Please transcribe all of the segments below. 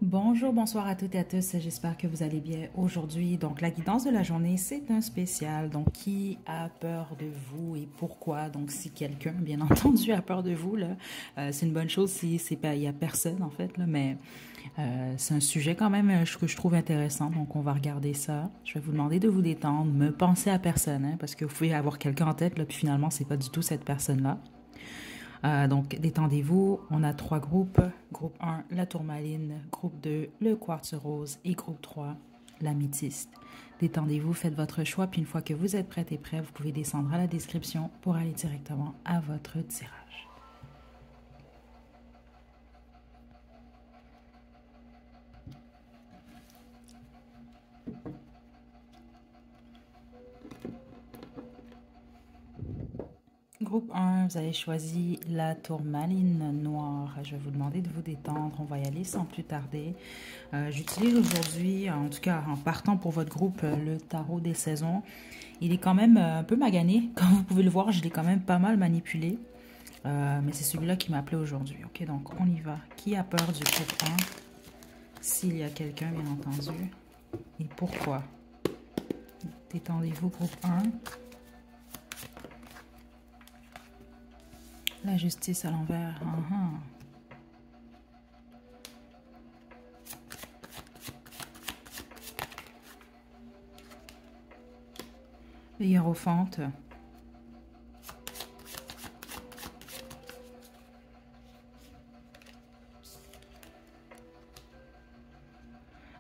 Bonjour, bonsoir à toutes et à tous. J'espère que vous allez bien aujourd'hui. Donc, la guidance de la journée, c'est un spécial. Donc, qui a peur de vous et pourquoi? Donc, si quelqu'un, bien entendu, a peur de vous, là, c'est une bonne chose si c'est pas, il y a personne en fait, là, mais c'est un sujet quand même que je trouve intéressant. Donc, on va regarder ça. Je vais vous demander de vous détendre, me penser à personne, hein, parce que vous pouvez avoir quelqu'un en tête, là, puis finalement, c'est pas du tout cette personne-là. Donc, détendez-vous. On a trois groupes. Groupe 1, la tourmaline. Groupe 2, le quartz rose. Et groupe 3, l'améthyste. Détendez-vous, faites votre choix. Puis une fois que vous êtes prête et prêt, vous pouvez descendre à la description pour aller directement à votre tirage. Groupe 1, vous avez choisi la tourmaline noire. Je vais vous demander de vous détendre. On va y aller sans plus tarder. J'utilise aujourd'hui, en tout cas en partant pour votre groupe, le tarot des saisons. Il est quand même un peu magané. Comme vous pouvez le voir, je l'ai quand même pas mal manipulé. Mais c'est celui-là qui m'a appelé aujourd'hui. Ok, donc on y va. Qui a peur du groupe 1? S'il y a quelqu'un, bien entendu. Et pourquoi? Détendez-vous, groupe 1. La justice à l'envers. Le hiérophante.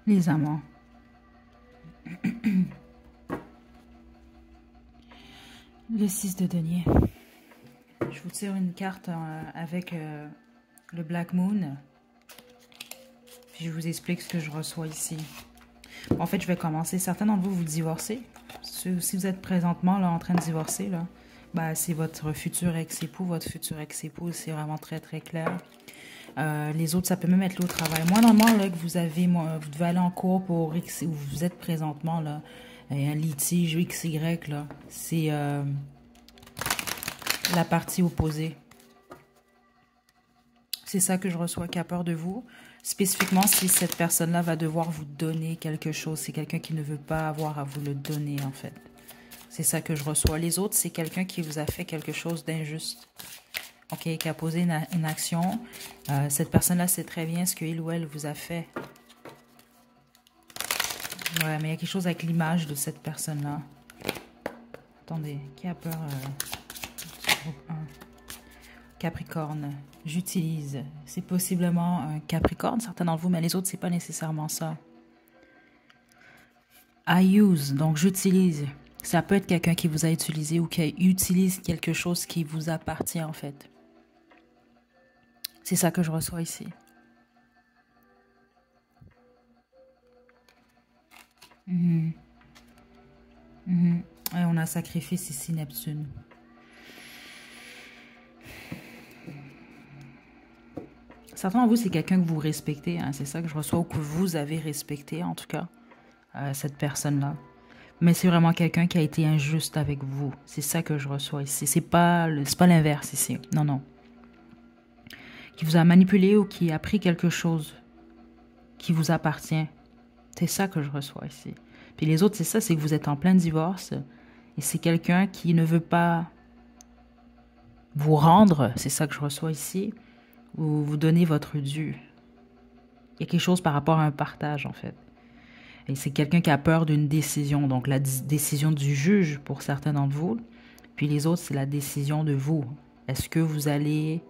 Les amants. Le 6 de denier. Je vous tire une carte avec le Black Moon. Puis je vous explique ce que je reçois ici. En fait, je vais commencer. Certains d'entre vous, vous divorcez. Si vous êtes présentement là, en train de divorcer, là, bah, c'est votre futur ex-époux. Votre futur ex-époux, c'est vraiment très, très clair. Les autres, ça peut même être là au travail. Moi, normalement, là, que vous avez, vous devez aller en cours pour X, où vous êtes présentement, là, un litige XY, là, c'est la partie opposée. C'est ça que je reçois qui a peur de vous. Spécifiquement, si cette personne-là va devoir vous donner quelque chose. C'est quelqu'un qui ne veut pas avoir à vous le donner, en fait. C'est ça que je reçois. Les autres, c'est quelqu'un qui vous a fait quelque chose d'injuste. Ok, qui a posé une action. Cette personne-là sait très bien ce qu'il ou elle vous a fait. Ouais, mais il y a quelque chose avec l'image de cette personne-là. Attendez, qui a peur groupe 1. Capricorne, j'utilise. C'est possiblement un Capricorne, certains d'entre vous, mais les autres, c'est pas nécessairement ça. I use, donc j'utilise. Ça peut être quelqu'un qui vous a utilisé ou qui utilise quelque chose qui vous appartient, en fait. C'est ça que je reçois ici. Et on a sacrifice ici, Neptune. Certains d'entre vous, c'est quelqu'un que vous respectez. Hein, c'est ça que je reçois ou que vous avez respecté, en tout cas, cette personne-là. Mais c'est vraiment quelqu'un qui a été injuste avec vous. C'est ça que je reçois ici. C'est pas l'inverse ici. Non, non. Qui vous a manipulé ou qui a pris quelque chose qui vous appartient. C'est ça que je reçois ici. Puis les autres, c'est ça, c'est que vous êtes en plein divorce. Et c'est quelqu'un qui ne veut pas vous rendre. C'est ça que je reçois ici. Ou vous donner votre dû. Il y a quelque chose par rapport à un partage, en fait. Et c'est quelqu'un qui a peur d'une décision. Donc, la décision du juge pour certains d'entre vous. Puis les autres, c'est la décision de vous. Est-ce que vous allez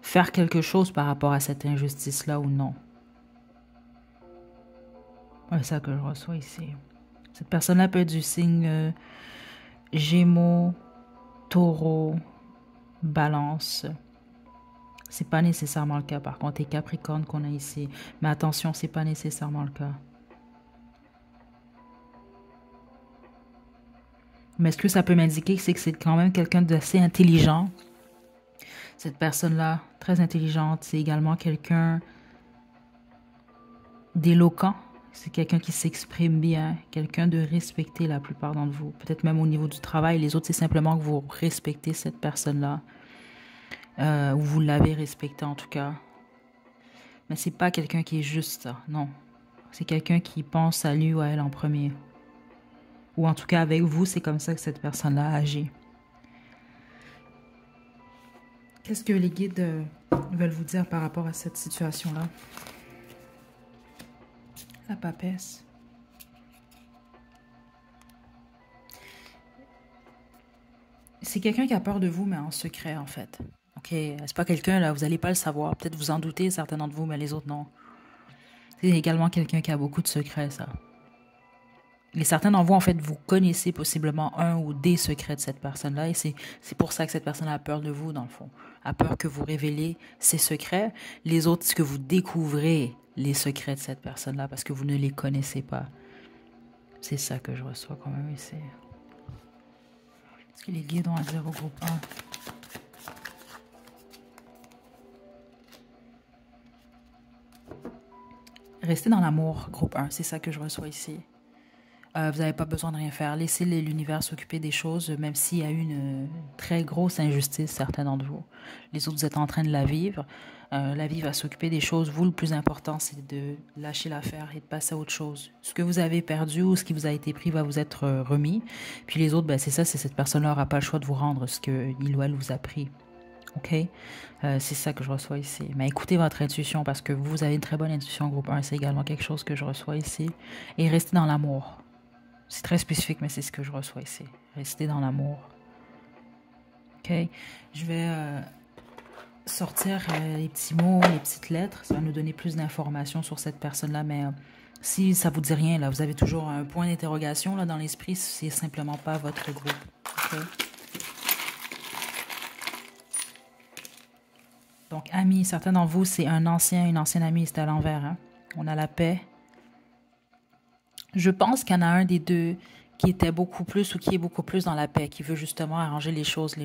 faire quelque chose par rapport à cette injustice-là ou non? C'est ça que je reçois ici. Cette personne-là peut être du signe Gémeaux, Taureau, Balance. C'est pas nécessairement le cas. Par contre, les Capricornes qu'on a ici. Mais attention, c'est pas nécessairement le cas. Mais ce que ça peut m'indiquer, c'est que c'est quand même quelqu'un d'assez intelligent. Cette personne-là, très intelligente, c'est également quelqu'un d'éloquent. C'est quelqu'un qui s'exprime bien, quelqu'un de respecté la plupart d'entre vous. Peut-être même au niveau du travail, les autres, c'est simplement que vous respectez cette personne-là. Ou vous l'avez respectée en tout cas. Mais c'est pas quelqu'un qui est juste ça, non. C'est quelqu'un qui pense à lui ou à elle en premier. Ou en tout cas, avec vous, c'est comme ça que cette personne-là agit. Qu'est-ce que les guides veulent vous dire par rapport à cette situation-là? La papesse. C'est quelqu'un qui a peur de vous, mais en secret, en fait. Ok, c'est pas quelqu'un, là, vous n'allez pas le savoir. Peut-être vous en doutez, certains d'entre vous, mais les autres, non. C'est également quelqu'un qui a beaucoup de secrets, ça. Et certains d'entre vous, en fait, vous connaissez possiblement un ou des secrets de cette personne-là. Et c'est pour ça que cette personne a peur de vous, dans le fond. A peur que vous révélez ses secrets. Les autres, c'est que vous découvrez les secrets de cette personne-là parce que vous ne les connaissez pas. C'est ça que je reçois quand même ici. Est-ce que les guides ont à dire au groupe 1? Restez dans l'amour, groupe 1. C'est ça que je reçois ici. Vous n'avez pas besoin de rien faire. Laissez l'univers s'occuper des choses, même s'il y a eu une très grosse injustice, certains d'entre vous. Les autres, vous êtes en train de la vivre. La vie va s'occuper des choses. Vous, le plus important, c'est de lâcher l'affaire et de passer à autre chose. Ce que vous avez perdu ou ce qui vous a été pris va vous être remis. Puis les autres, ben, c'est ça, c'est cette personne-là n'aura pas le choix de vous rendre ce qu'il ou elle vous a pris. OK? C'est ça que je reçois ici. Mais écoutez votre intuition parce que vous avez une très bonne intuition, groupe 1. C'est également quelque chose que je reçois ici. Et restez dans l'amour. C'est très spécifique, mais c'est ce que je reçois ici. Restez dans l'amour. OK? Je vais sortir les petits mots, les petites lettres. Ça va nous donner plus d'informations sur cette personne-là. Mais si ça vous dit rien, là, vous avez toujours un point d'interrogation là dans l'esprit. C'est simplement pas votre groupe. OK? Donc, amis, certains d'entre vous, c'est une ancienne amie. C'est à l'envers. Hein? On a la paix. Je pense qu'il y en a un des deux qui était beaucoup plus ou qui est beaucoup plus dans la paix, qui veut justement arranger les choses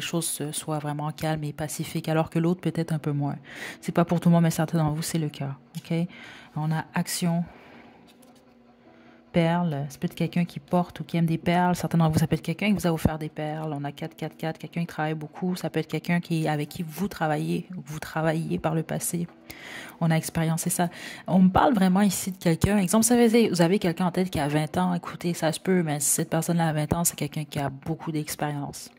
soient vraiment calmes et pacifiques, alors que l'autre peut-être un peu moins. C'est pas pour tout le monde, mais certains d'entre vous, c'est le cas. OK? On a action, perles. Ça peut être quelqu'un qui porte ou qui aime des perles. Certains d'entre vous, ça peut être quelqu'un qui vous a offert des perles. On a 4, quelqu'un qui travaille beaucoup. Ça peut être quelqu'un avec qui vous travaillez par le passé. On a expériencé ça. On me parle vraiment ici de quelqu'un. Exemple, vous avez quelqu'un en tête qui a 20 ans. Écoutez, ça se peut, mais si cette personne-là a 20 ans, c'est quelqu'un qui a beaucoup d'expérience.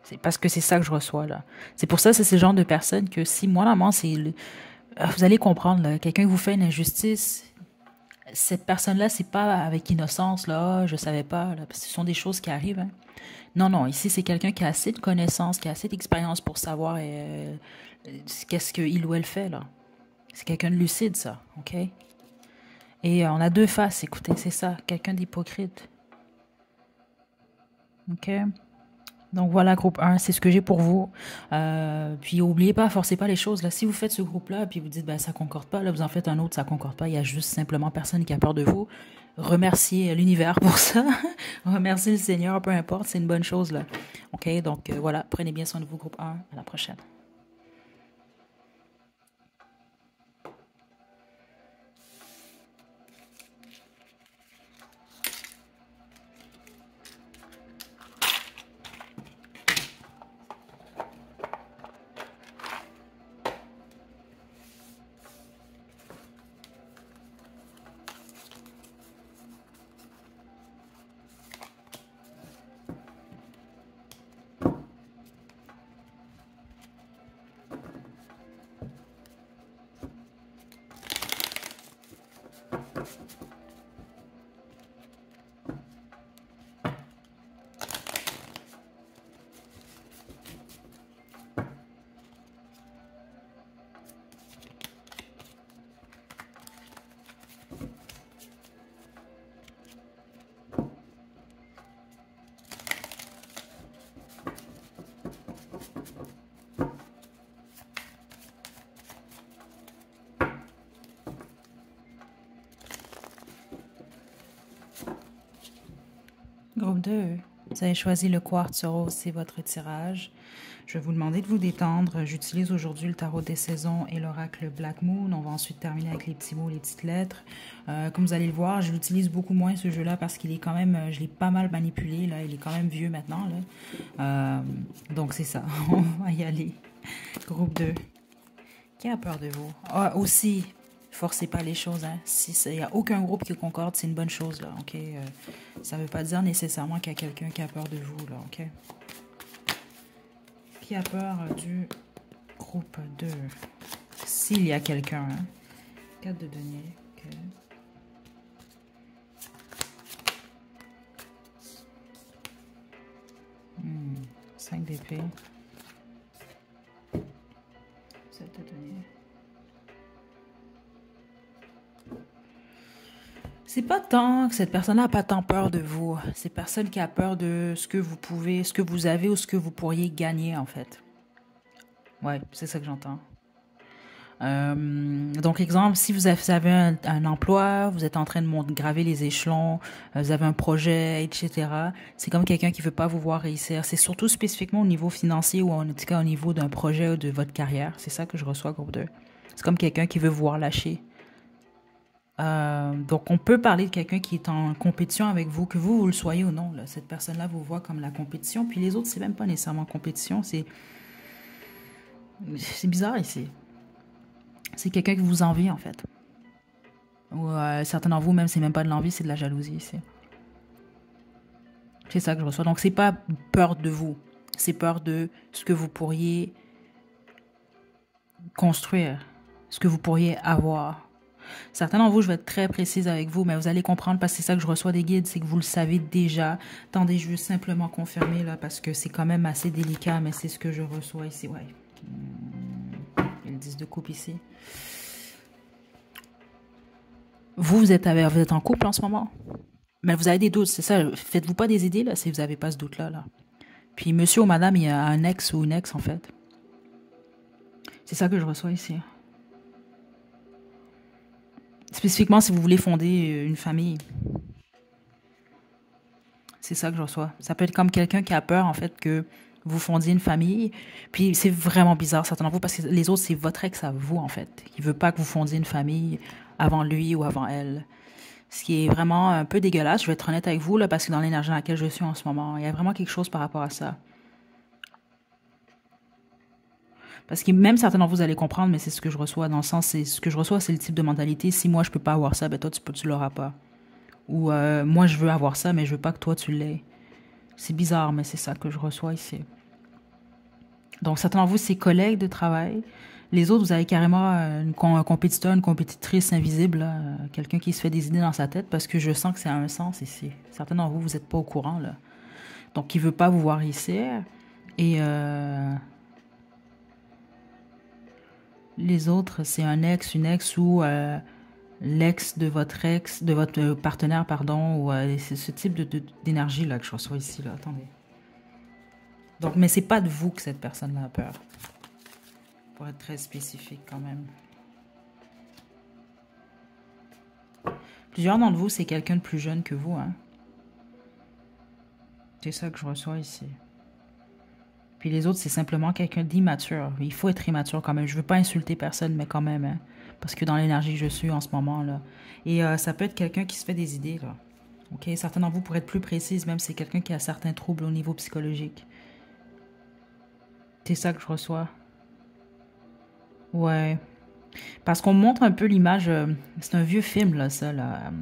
C'est parce que c'est ça que je reçois, là. C'est pour ça, c'est ce genre de personne que si, moi, vous allez comprendre, quelqu'un qui vous fait une injustice, cette personne-là, c'est pas avec innocence, là, je savais pas, là, parce que ce sont des choses qui arrivent. Hein. Non, non, ici, c'est quelqu'un qui a assez de connaissances, qui a assez d'expérience pour savoir qu'est-ce qu'il ou elle fait, là. C'est quelqu'un de lucide, ça, OK? Et on a deux faces, écoutez, c'est ça, quelqu'un d'hypocrite. OK? Donc voilà, groupe 1, c'est ce que j'ai pour vous. Puis n'oubliez pas, forcez pas les choses. Là, si vous faites ce groupe-là, puis vous dites, ben, ça concorde pas, là, vous en faites un autre, ça concorde pas, il y a juste simplement personne qui a peur de vous. Remerciez l'univers pour ça. Remerciez le Seigneur, peu importe, c'est une bonne chose, là. OK? Donc voilà, prenez bien soin de vous, groupe 1. À la prochaine. Groupe 2, vous avez choisi le quartz rose, c'est votre tirage. Je vais vous demander de vous détendre. J'utilise aujourd'hui le tarot des saisons et l'oracle Black Moon. On va ensuite terminer avec les petits mots, les petites lettres. Comme vous allez le voir, je l'utilise beaucoup moins ce jeu-là parce qu'il est quand même, je l'ai pas mal manipulé. Là, il est quand même vieux maintenant. Là. Donc c'est ça, on va y aller. Groupe 2. Qui a peur de vous? Ah, aussi, Forcez pas les choses, hein. Si il n'y a aucun groupe qui concorde, c'est une bonne chose, là, ok? Ça veut pas dire nécessairement qu'il y a quelqu'un qui a peur de vous, là, ok? Qui a peur du groupe 2? S'il y a quelqu'un, hein. 4 de denier, ok. 5 d'épée. 7 de denier. C'est pas tant que cette personne n'a pas tant peur de vous. C'est personne qui a peur de ce que vous pouvez, ce que vous avez ou ce que vous pourriez gagner, en fait. Ouais, c'est ça que j'entends. Donc, exemple, si vous avez un emploi, vous êtes en train de graver les échelons, vous avez un projet, etc. C'est comme quelqu'un qui veut pas vous voir réussir. C'est surtout spécifiquement au niveau financier ou en tout cas au niveau d'un projet ou de votre carrière. C'est ça que je reçois, groupe 2. C'est comme quelqu'un qui veut vous voir lâcher. Donc, on peut parler de quelqu'un qui est en compétition avec vous, que vous le soyez ou non. Là. Cette personne-là vous voit comme la compétition. Puis les autres, c'est même pas nécessairement compétition. C'est bizarre ici. C'est quelqu'un qui vous envie, en fait. Ou certains d'entre vous, même, c'est même pas de l'envie, c'est de la jalousie ici. C'est ça que je reçois. Donc, c'est pas peur de vous. C'est peur de ce que vous pourriez construire, ce que vous pourriez avoir. Certains d'entre vous, je vais être très précise avec vous, mais vous allez comprendre parce que c'est ça que je reçois des guides, c'est que vous le savez déjà. Attendez, je veux simplement confirmer, là, parce que c'est quand même assez délicat, mais c'est ce que je reçois ici, ouais. Il y a le 10 de coupe ici. Vous êtes en couple en ce moment? Mais vous avez des doutes, c'est ça. Faites-vous pas des idées, là, si vous n'avez pas ce doute-là, là. Puis monsieur ou madame, il y a un ex ou une ex, en fait. C'est ça que je reçois ici. Spécifiquement si vous voulez fonder une famille. C'est ça que je reçois. Ça peut être comme quelqu'un qui a peur, en fait, que vous fondiez une famille. Puis c'est vraiment bizarre, certains d'entre vous, parce que les autres, c'est votre ex à vous, en fait. Il veut pas que vous fondiez une famille avant lui ou avant elle. Ce qui est vraiment un peu dégueulasse, je vais être honnête avec vous, là, parce que dans l'énergie dans laquelle je suis en ce moment, il y a vraiment quelque chose par rapport à ça. Parce que même certains d'entre vous allez comprendre, mais c'est ce que je reçois, dans le sens, c'est ce que je reçois, c'est le type de mentalité. Si moi, je peux pas avoir ça, ben toi, tu l'auras pas. Ou moi, je veux avoir ça, mais je veux pas que toi, tu l'aies. C'est bizarre, mais c'est ça que je reçois ici. Donc, certains d'entre vous, c'est collègues de travail. Les autres, vous avez carrément un compétiteur, une compétitrice invisible, quelqu'un qui se fait des idées dans sa tête, parce que je sens que c'est à un sens ici. Certains d'entre vous, vous n'êtes pas au courant, là. Donc, qui veut pas vous voir ici. Et les autres, c'est un ex, une ex ou l'ex de votre partenaire, pardon, ou c'est ce type d'énergie là que je reçois ici, là. Attendez. Donc, mais c'est pas de vous que cette personne-là a peur. Pour être très spécifique quand même. Plusieurs d'entre vous, c'est quelqu'un de plus jeune que vous, hein. C'est ça que je reçois ici. Puis les autres, c'est simplement quelqu'un d'immature. Il faut être immature quand même. Je veux pas insulter personne, mais quand même, hein. Parce que dans l'énergie que je suis en ce moment, là. Et ça peut être quelqu'un qui se fait des idées, là. OK? Certains d'entre vous, pour être plus précise, même c'est quelqu'un qui a certains troubles au niveau psychologique. C'est ça que je reçois. Ouais. Parce qu'on montre un peu l'image. C'est un vieux film, là, ça, là.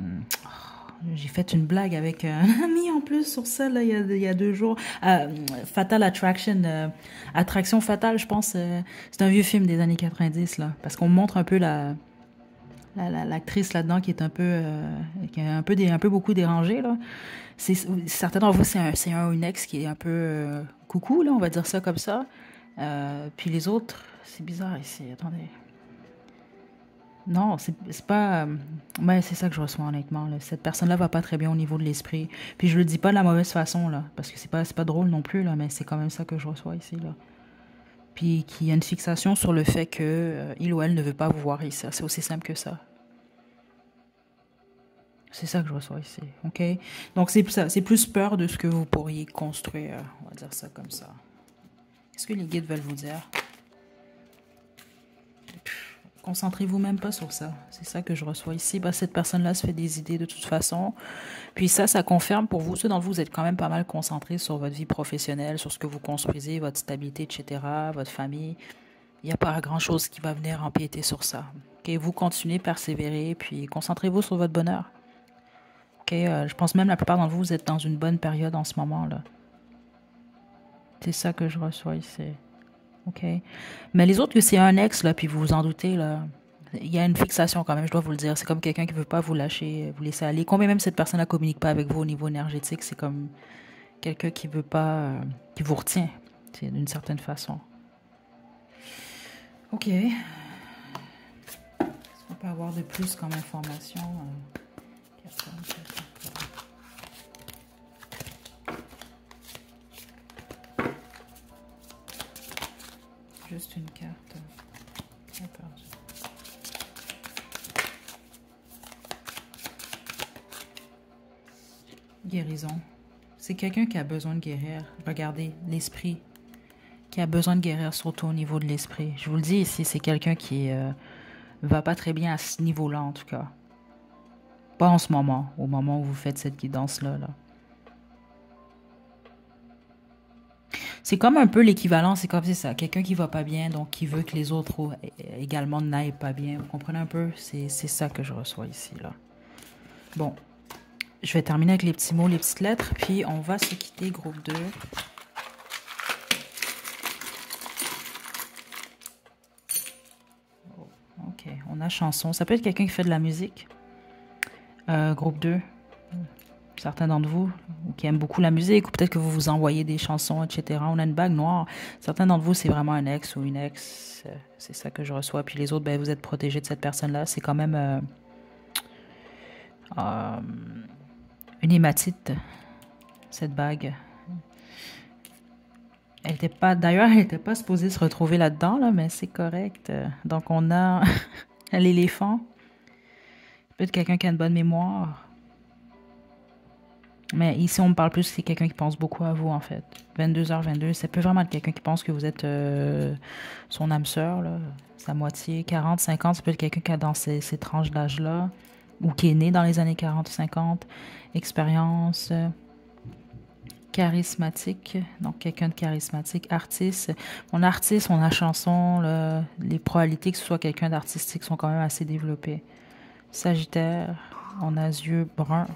J'ai fait une blague avec un ami en plus sur ça, là, il y a 2 jours. Fatal Attraction. Attraction fatale, je pense. C'est un vieux film des années 90, là. Parce qu'on montre un peu l'actrice là-dedans qui est un peu. Qui est un peu beaucoup dérangée, là. Certains d'entre vous, c'est un ou une ex qui est un peu coucou, là, on va dire ça comme ça. Puis les autres, c'est bizarre ici. Attendez. Non, c'est pas. Ouais, c'est ça que je reçois honnêtement, là. Cette personne-là va pas très bien au niveau de l'esprit. Puis je le dis pas de la mauvaise façon, là. Parce que c'est pas drôle non plus, là. Mais c'est quand même ça que je reçois ici, là. Puis qu'il y a une fixation sur le fait que il ou elle ne veut pas vous voir ici. C'est aussi simple que ça. C'est ça que je reçois ici. OK? Donc c'est plus peur de ce que vous pourriez construire. On va dire ça comme ça. Qu'est-ce que les guides veulent vous dire? Concentrez-vous même pas sur ça. C'est ça que je reçois ici. Bah, cette personne-là se fait des idées de toute façon. Puis ça confirme pour vous. Ceux d'entre vous, vous êtes quand même pas mal concentrés sur votre vie professionnelle, sur ce que vous construisez, votre stabilité, etc., votre famille. Il n'y a pas grand-chose qui va venir empiéter sur ça. Ok, vous continuez, persévérez, puis concentrez-vous sur votre bonheur. Ok, je pense même la plupart d'entre vous, vous êtes dans une bonne période en ce moment là. C'est ça que je reçois ici. Ok. Mais les autres, que c'est un ex là, puis vous vous en doutez là. Il y a une fixation quand même, je dois vous le dire. C'est comme quelqu'un qui veut pas vous lâcher, vous laisser aller. Combien même cette personne ne communique pas avec vous au niveau énergétique, c'est comme quelqu'un qui veut pas, qui vous retient, d'une certaine façon. Ok. Est-ce qu'on peut avoir de plus comme information? Juste une carte. Guérison. C'est quelqu'un qui a besoin de guérir. Regardez, l'esprit. Qui a besoin de guérir, surtout au niveau de l'esprit. Je vous le dis ici, c'est quelqu'un qui va pas très bien à ce niveau-là, en tout cas. Pas en ce moment, au moment où vous faites cette guidance-là. Là. C'est comme un peu l'équivalent, c'est comme c'est ça. Quelqu'un qui va pas bien, donc qui veut que les autres également n'aillent pas bien. Vous comprenez un peu? C'est ça que je reçois ici, là. Bon. Je vais terminer avec les petits mots, les petites lettres, puis on va se quitter, groupe 2. Ok, on a chanson. Ça peut être quelqu'un qui fait de la musique. Groupe 2. Certains d'entre vous qui aiment beaucoup la musique, ou peut-être que vous vous envoyez des chansons, etc. On a une bague noire. Certains d'entre vous, c'est vraiment un ex ou une ex. C'est ça que je reçois. Puis les autres, ben, vous êtes protégés de cette personne-là. C'est quand même une hématite, cette bague. Elle était pas, d'ailleurs, elle n'était pas supposée se retrouver là-dedans, là, mais c'est correct. Donc, on a l'éléphant. Peut-être quelqu'un qui a une bonne mémoire. Mais ici, on me parle plus, c'est quelqu'un qui pense beaucoup à vous, en fait. 22h22, ça peut vraiment être quelqu'un qui pense que vous êtes son âme sœur, là, sa moitié. 40, 50, ça peut être quelqu'un qui a dans ces tranches d'âge-là, ou qui est né dans les années 40 ou 50. Expérience charismatique, donc quelqu'un de charismatique. Artiste, on a artiste, on a chanson, là, les probabilités que ce soit quelqu'un d'artistique sont quand même assez développées. Sagittaire, on a yeux bruns.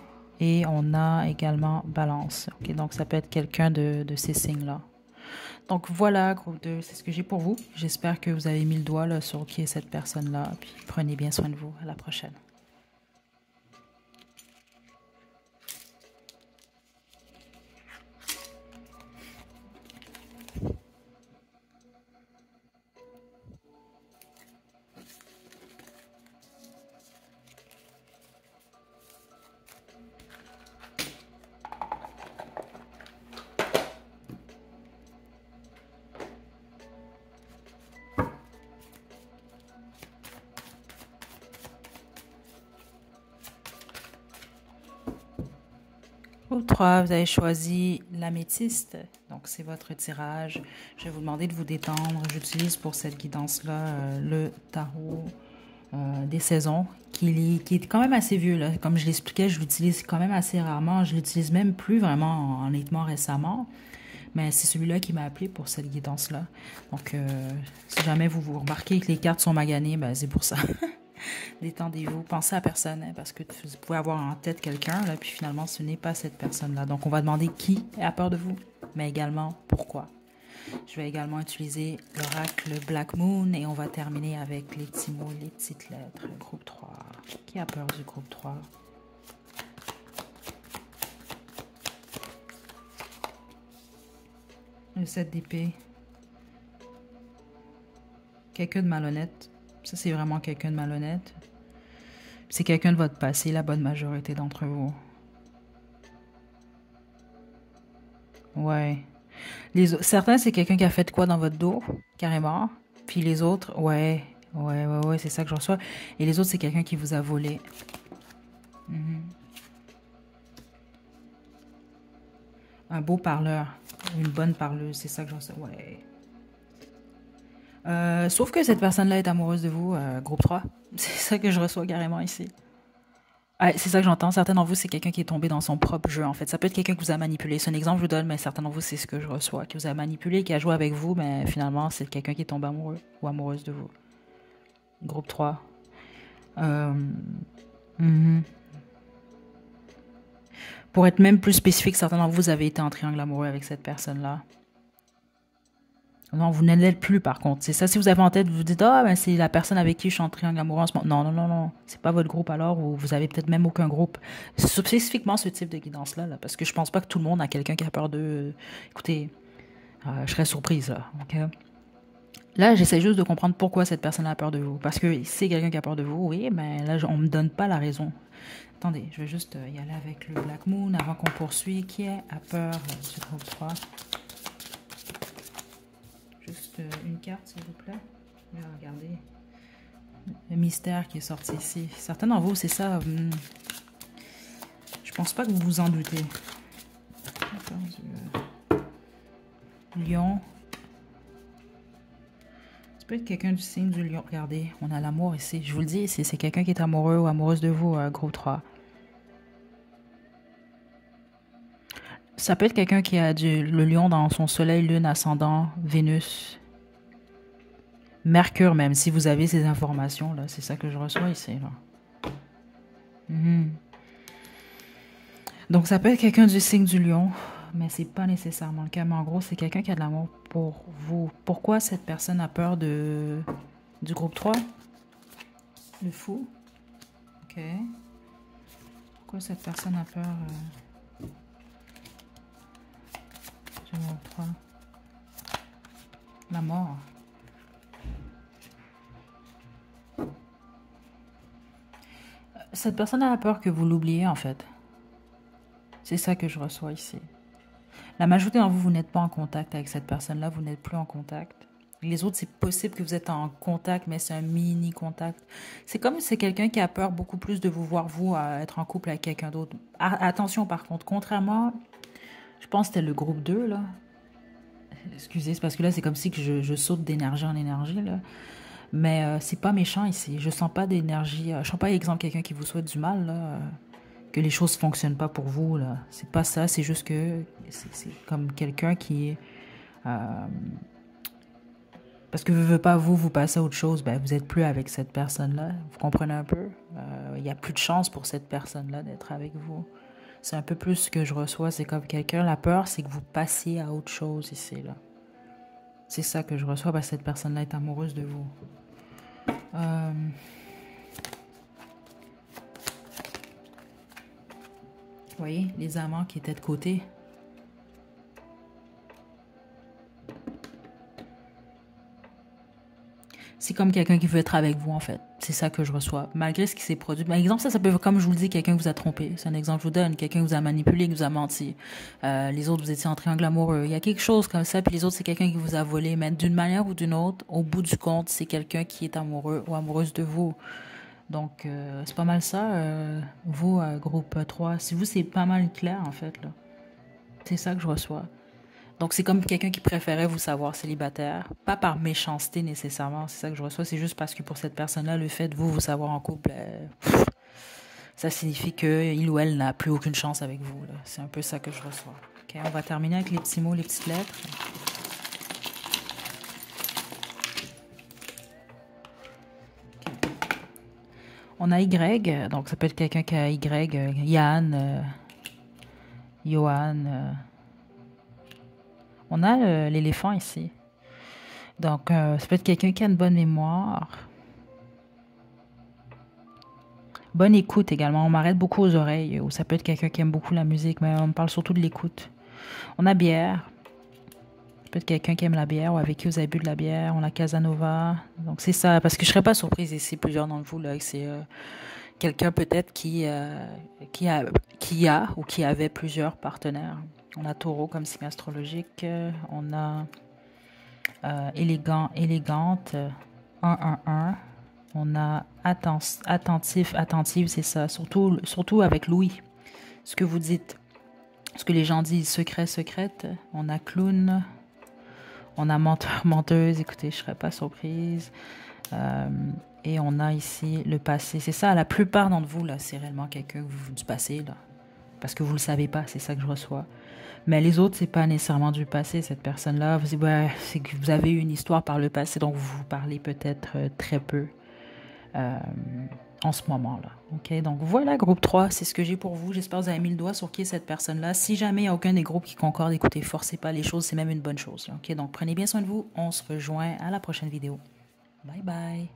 Et on a également balance. Okay, donc, ça peut être quelqu'un de ces signes-là. Donc, voilà, groupe 2, c'est ce que j'ai pour vous. J'espère que vous avez mis le doigt là, sur qui est cette personne-là. Puis, prenez bien soin de vous. À la prochaine. Groupe 3, vous avez choisi l'améthyste. Donc, c'est votre tirage. Je vais vous demander de vous détendre. J'utilise pour cette guidance-là le tarot des saisons, qui est quand même assez vieux. Là. Comme je l'expliquais, je l'utilise quand même assez rarement. Je l'utilise même plus vraiment honnêtement récemment. Mais c'est celui-là qui m'a appelé pour cette guidance-là. Donc, si jamais vous remarquez que les cartes sont maganées, ben, c'est pour ça. Détendez-vous, pensez à personne, hein, parce que vous pouvez avoir en tête quelqu'un, là, puis finalement, ce n'est pas cette personne-là. Donc, on va demander qui a peur de vous, mais également pourquoi. Je vais également utiliser l'oracle Black Moon et on va terminer avec les petits mots, les petites lettres. Groupe 3. Qui a peur du groupe 3? Le 7 d'épée. Quelqu'un de malhonnête. Ça, c'est vraiment quelqu'un de malhonnête. C'est quelqu'un de votre passé, la bonne majorité d'entre vous. Ouais. Certains, c'est quelqu'un qui a fait quoi dans votre dos, carrément. Puis les autres, ouais, c'est ça que je reçois. Et les autres, c'est quelqu'un qui vous a volé. Un beau parleur, une bonne parleuse, c'est ça que je reçois. Ouais. Sauf que cette personne-là est amoureuse de vous, groupe 3. C'est ça que je reçois carrément ici. Ah, c'est ça que j'entends. Certains d'entre vous, c'est quelqu'un qui est tombé dans son propre jeu, en fait. Ça peut être quelqu'un qui vous a manipulé. C'est un exemple que je vous donne, mais certains d'entre vous, c'est ce que je reçois. Qui vous a manipulé, qui a joué avec vous, mais finalement, c'est quelqu'un qui est tombé amoureux ou amoureuse de vous. Groupe 3. Euh, mhm. Pour être même plus spécifique, certains d'entre vous avez été en triangle amoureux avec cette personne-là. Non, vous ne l'êtes plus par contre. C'est ça, si vous avez en tête, vous vous dites, ah, ben c'est la personne avec qui je suis en triangle amoureux en ce moment. Non, non, non, non. C'est pas votre groupe alors, ou vous avez peut-être même aucun groupe. Spécifiquement ce type de guidance-là, là, parce que je pense pas que tout le monde a quelqu'un qui a peur de. Écoutez, je serais surprise, là. Ok. Là, j'essaie juste de comprendre pourquoi cette personne a peur de vous. Parce que c'est quelqu'un qui a peur de vous, oui, mais là, on me donne pas la raison. Attendez, je vais juste y aller avec le Black Moon avant qu'on poursuit. Qui a peur du groupe 3? Juste une carte, s'il vous plaît. Regardez. Le mystère qui est sorti ici. Certains d'entre vous, c'est ça. Je pense pas que vous vous en doutez. Lion. Ça peut être quelqu'un du signe du lion. Regardez, on a l'amour ici. Je vous le dis, c'est quelqu'un qui est amoureux ou amoureuse de vous, groupe 3. Ça peut être quelqu'un qui a le lion dans son soleil, lune, ascendant, Vénus, Mercure même, si vous avez ces informations, là, c'est ça que je reçois ici. Là. Donc ça peut être quelqu'un du signe du lion, mais c'est pas nécessairement le cas. Mais en gros, c'est quelqu'un qui a de l'amour pour vous. Pourquoi cette personne a peur du groupe 3? Le fou. Ok. Pourquoi cette personne a peur du groupe 3? La mort. Cette personne a peur que vous l'oubliez, en fait. C'est ça que je reçois ici. La majorité d'entre vous, vous n'êtes pas en contact avec cette personne-là, vous n'êtes plus en contact. Les autres, c'est possible que vous êtes en contact, mais c'est un mini-contact. C'est comme si c'est quelqu'un qui a peur beaucoup plus de vous voir, vous, à être en couple avec quelqu'un d'autre. Attention, par contre, contrairement, je pense que c'était le groupe 2, là. Excusez, c'est parce que là, c'est comme si que je saute d'énergie en énergie, là. Mais c'est pas méchant ici. Je sens pas d'énergie. Je sens pas, exemple, quelqu'un qui vous souhaite du mal, là. Que les choses fonctionnent pas pour vous, là. C'est pas ça, c'est juste que c'est comme quelqu'un qui est... parce que veut pas vous passez à autre chose, ben vous êtes plus avec cette personne-là. Vous comprenez un peu? Il y a plus de chance pour cette personne-là d'être avec vous. C'est un peu plus ce que je reçois. C'est comme quelqu'un, la peur, c'est que vous passiez à autre chose ici, là. C'est ça que je reçois, parce que cette personne-là est amoureuse de vous. Vous voyez, les amants qui étaient de côté. C'est comme quelqu'un qui veut être avec vous, en fait. C'est ça que je reçois, malgré ce qui s'est produit. Par exemple, ça peut, comme je vous le dis, quelqu'un vous a trompé. C'est un exemple que je vous donne. Quelqu'un vous a manipulé, qui vous a menti. Les autres, vous étiez en triangle amoureux. Il y a quelque chose comme ça, puis les autres, c'est quelqu'un qui vous a volé. Mais d'une manière ou d'une autre, au bout du compte, c'est quelqu'un qui est amoureux ou amoureuse de vous. Donc, c'est pas mal ça, vous, groupe 3. Si vous, c'est pas mal clair, en fait, là. C'est ça que je reçois. Donc, c'est comme quelqu'un qui préférait vous savoir célibataire. Pas par méchanceté nécessairement, c'est ça que je reçois. C'est juste parce que pour cette personne-là, le fait de vous savoir en couple, ça signifie qu'il ou elle n'a plus aucune chance avec vous. C'est un peu ça que je reçois. Ok, on va terminer avec les petits mots, les petites lettres. Okay. On a Y, donc ça peut être quelqu'un qui a Y, Yann, Johan. On a l'éléphant ici. Donc, ça peut être quelqu'un qui a une bonne mémoire. Bonne écoute également. On m'arrête beaucoup aux oreilles. Ou ça peut être quelqu'un qui aime beaucoup la musique, mais on me parle surtout de l'écoute. On a bière. Ça peut être quelqu'un qui aime la bière ou avec qui vous avez bu de la bière. On a Casanova. Donc, c'est ça. Parce que je ne serais pas surprise ici, plusieurs d'entre vous, là, que c'est quelqu'un peut-être qui a ou qui avait plusieurs partenaires. On a Taureau comme signe astrologique. On a élégante, 111. On a attentive, c'est ça. Surtout avec Louis. Ce que vous dites. Ce que les gens disent, secrète. On a clown. On a menteur, menteuse. Écoutez, je ne serais pas surprise. Et on a ici le passé. C'est ça, la plupart d'entre vous, là, c'est réellement quelqu'un du passé, là. Parce que vous le savez pas, c'est ça que je reçois. Mais les autres, c'est pas nécessairement du passé. Cette personne-là, ouais, c'est que vous avez eu une histoire par le passé, donc vous vous parlez peut-être très peu en ce moment-là. Ok, donc voilà, groupe 3, c'est ce que j'ai pour vous. J'espère que vous avez mis le doigt sur qui est cette personne-là. Si jamais il n'y a aucun des groupes qui concorde, écoutez, forcez pas les choses, c'est même une bonne chose. Ok, donc prenez bien soin de vous. On se rejoint à la prochaine vidéo. Bye bye.